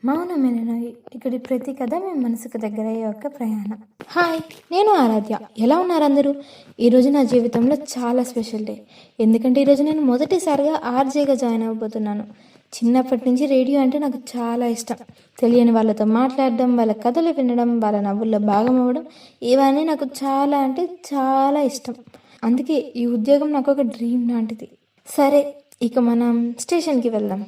మౌనమేనోయి ఇక్కడి ప్రతి కథ మీ మనసుకు దగ్గరయ్యే ఒక ప్రయాణం. హాయ్, నేను ఆరాధ్య. ఎలా ఉన్నారు అందరూ? ఈరోజు నా జీవితంలో చాలా స్పెషల్ డే. ఎందుకంటే ఈరోజు నేను మొదటిసారిగా ఆర్జేగా జాయిన్ అవ్వబోతున్నాను. చిన్నప్పటి నుంచి రేడియో అంటే నాకు చాలా ఇష్టం. తెలియని వాళ్ళతో మాట్లాడడం, వాళ్ళ కథలు వినడం, వాళ్ళ నవ్వుల్లో భాగం అవ్వడం, ఇవన్నీ నాకు చాలా అంటే చాలా ఇష్టం. అందుకే ఈ ఉద్యోగం నాకు ఒక డ్రీమ్ లాంటిది. సరే, ఇక మనం స్టేషన్కి వెళ్దాం.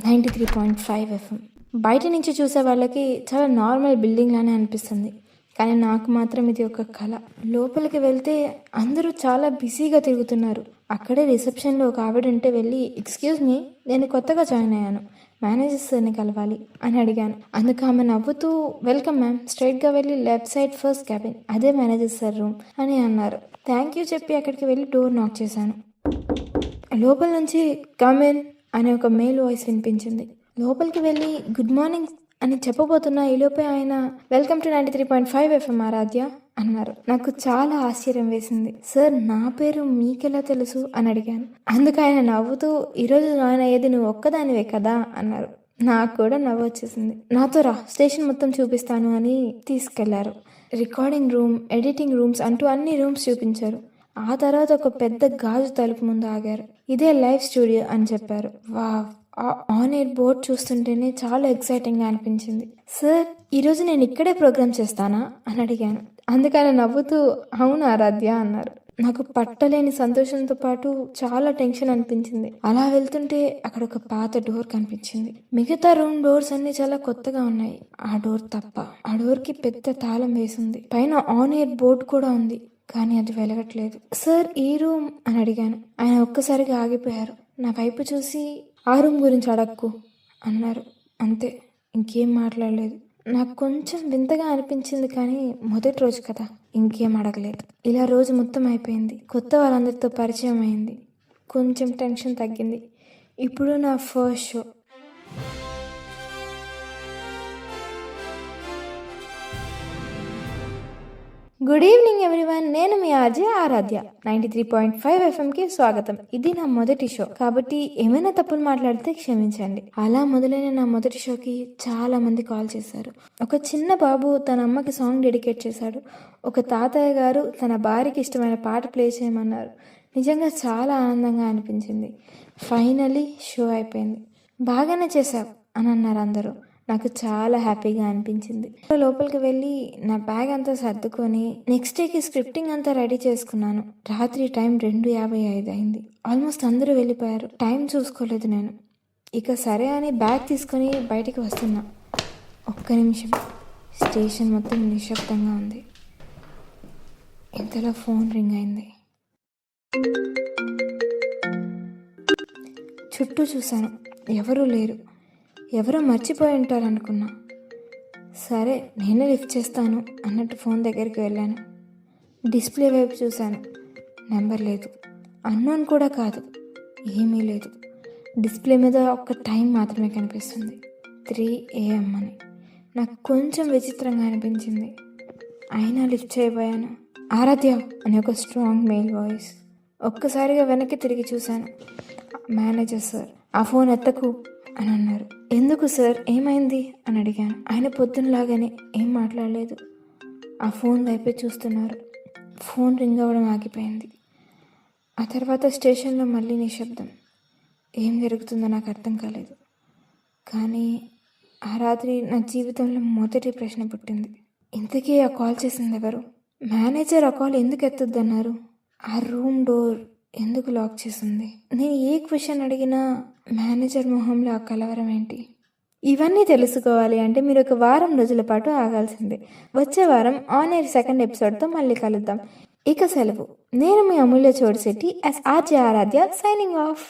93.5 FM. బయట నుంచి చూసే వాళ్ళకి చాలా నార్మల్ బిల్డింగ్ లానే అనిపిస్తుంది, కానీ నాకు మాత్రం ఇది ఒక కళ. లోపలికి వెళ్తే అందరూ చాలా బిజీగా తిరుగుతున్నారు. అక్కడే రిసెప్షన్లో ఒక ఆవిడ ఉంటే వెళ్ళి, ఎక్స్క్యూజ్ మీ, నేను కొత్తగా జాయిన్ అయ్యాను, మేనేజర్ సార్ని కలవాలి అని అడిగాను. అందుకు ఆమె నవ్వుతూ, వెల్కమ్ మ్యామ్, స్ట్రైట్గా వెళ్ళి లెఫ్ట్ సైడ్ ఫస్ట్ క్యాబిన్, అదే మేనేజర్ సార్ రూమ్ అని అన్నారు. థ్యాంక్ యూ చెప్పి అక్కడికి వెళ్ళి డోర్ నాక్ చేశాను. లోపల నుంచి కమ్ ఇన్ అనే ఒక మేల్ వాయిస్ వినిపించింది. లోపలికి వెళ్ళి గుడ్ మార్నింగ్ అని చెప్పబోతున్న ఈలోపే ఆయన వెల్కమ్ టు 93.5 FM ఆరాధ్య అన్నారు. నాకు చాలా ఆశ్చర్యం వేసింది. సార్, నా పేరు మీకెలా తెలుసు అని అడిగాను. అందుకు ఆయన నవ్వుతూ, ఈరోజు జాయిన్ అయ్యేది నువ్వు ఒక్కదానివే కదా అన్నారు. నాకు కూడా నవ్వు వచ్చేసింది. నాతో రా, స్టేషన్ మొత్తం చూపిస్తాను అని తీసుకెళ్లారు. రికార్డింగ్ రూమ్, ఎడిటింగ్ రూమ్స్ అంటూ అన్ని రూమ్స్ చూపించారు. ఆ తర్వాత ఒక పెద్ద గాజు తలుపు ముందు ఆగారు. ఇదే లైవ్ స్టూడియో అని చెప్పారు. వావ్, ఆన్ ఎయిర్ బోర్డ్ చూస్తుంటేనే చాలా ఎక్సైటింగ్గా అనిపించింది. సార్, ఈరోజు నేను ఇక్కడే ప్రోగ్రామ్ చేస్తానా అని అడిగాను. అందుకని నవ్వుతూ, అవును ఆరాధ్య అన్నారు. నాకు పట్టలేని సంతోషంతో పాటు చాలా టెన్షన్ అనిపించింది. అలా వెళ్తుంటే అక్కడ ఒక పాత డోర్ కనిపించింది. మిగతా రూమ్ డోర్స్ అన్ని చాలా కొత్తగా ఉన్నాయి, ఆ డోర్ తప్ప. ఆ డోర్కి పెద్ద తాళం వేసింది. పైన ఆన్ ఎయిర్ బోర్డ్ కూడా ఉంది, కానీ అది వెలగట్లేదు. సార్, ఈ రూమ్ అని అడిగాను. ఆయన ఒక్కసారిగా ఆగిపోయారు. నా వైపు చూసి, ఆ రూమ్ గురించి అడక్కు అన్నారు. అంతే, ఇంకేం మాట్లాడలేదు. నాకు కొంచెం వింతగా అనిపించింది, కానీ మొదటి రోజు కదా, ఇంకేం అడగలేదు. ఇలా రోజు మొత్తం అయిపోయింది. కొత్త వాళ్ళందరితో పరిచయం అయింది. కొంచెం టెన్షన్ తగ్గింది. ఇప్పుడు నా first show. Good evening everyone, నేను మీ ఆర్జే ఆరాధ్య. 93.5 FMకి స్వాగతం. ఇది నా మొదటి షో, కాబట్టి ఏమైనా తప్పులు మాట్లాడితే క్షమించండి. అలా మొదలైన నా మొదటి షోకి చాలా మంది కాల్ చేశారు. ఒక చిన్న బాబు తన అమ్మకి సాంగ్ డెడికేట్ చేశాడు. ఒక తాతయ్య గారు తన భార్యకి ఇష్టమైన పాట ప్లే చేయమన్నారు. నిజంగా చాలా ఆనందంగా అనిపించింది. ఫైనలీ షో అయిపోయింది. బాగానే చేశావు అని అన్నారు అందరూ. నాకు చాలా హ్యాపీగా అనిపించింది. లోపలికి వెళ్ళి నా బ్యాగ్ అంతా సర్దుకొని నెక్స్ట్ డేకి స్క్రిప్టింగ్ అంతా రెడీ చేసుకున్నాను. రాత్రి టైం 2:55 అయింది. ఆల్మోస్ట్ అందరూ వెళ్ళిపోయారు. టైం చూసుకోలేదు నేను. ఇక సరే అని బ్యాగ్ తీసుకొని బయటికి వస్తున్నా. ఒక్క నిమిషం, స్టేషన్ మొత్తం నిశ్శబ్దంగా ఉంది. ఇంతలో ఫోన్ రింగ్ అయింది. చుట్టూ చూశాను, ఎవరూ లేరు. ఎవరో మర్చిపోయి ఉంటారు అనుకున్నా. సరే, నేనే లిఫ్ట్ చేస్తాను అన్నట్టు ఫోన్ దగ్గరికి వెళ్ళాను. డిస్ప్లే వైపు చూశాను. నెంబర్ లేదు, అన్నోన్ కూడా కాదు, ఏమీ లేదు. డిస్ప్లే మీద ఒక్క టైం మాత్రమే కనిపిస్తుంది, 3 AM అని. నాకు కొంచెం విచిత్రంగా అనిపించింది. అయినా లిఫ్ట్ చేయబోయాను. ఆరాధ్య అని ఒక స్ట్రాంగ్ మెయిల్ వాయిస్. ఒక్కసారిగా వెనక్కి తిరిగి చూశాను. Manager sir. ఆ ఫోన్ ఎత్తకు అని అన్నారు. ఎందుకు సార్, ఏమైంది అని అడిగాను. ఆయన పొద్దున్నలాగానే ఏం మాట్లాడలేదు. ఆ ఫోన్ వైపే చూస్తున్నారు. ఫోన్ రింగ్ అవ్వడం ఆగిపోయింది. ఆ తర్వాత స్టేషన్లో మళ్ళీ నిశ్శబ్దం. ఏం జరుగుతుందో నాకు అర్థం కాలేదు. కానీ ఆ రాత్రి నా జీవితంలో మొదటి ప్రశ్న పుట్టింది. ఇంతకీ ఆ కాల్ చేసింది ఎవరు? మేనేజర్ ఆ కాల్ ఎందుకు ఎత్తొద్దన్నారు? ఆ రూమ్ డోర్ ఎందుకు లాక్ చేసింది? నేను ఏ క్వశ్చన్ అడిగినా మేనేజర్ మొహంలో ఆ కలవరం ఏంటి? ఇవన్నీ తెలుసుకోవాలి అంటే మీరు ఒక వారం రోజుల పాటు ఆగాల్సిందే. వచ్చే వారం ఆన్ ఎయిర్ సెకండ్ ఎపిసోడ్తో మళ్ళీ కలుద్దాం. ఇక సెలవు. నేను మీ అమూల్య చోడిశెట్టి as ఆర్జే ఆరాధ్య, సైనింగ్ ఆఫ్.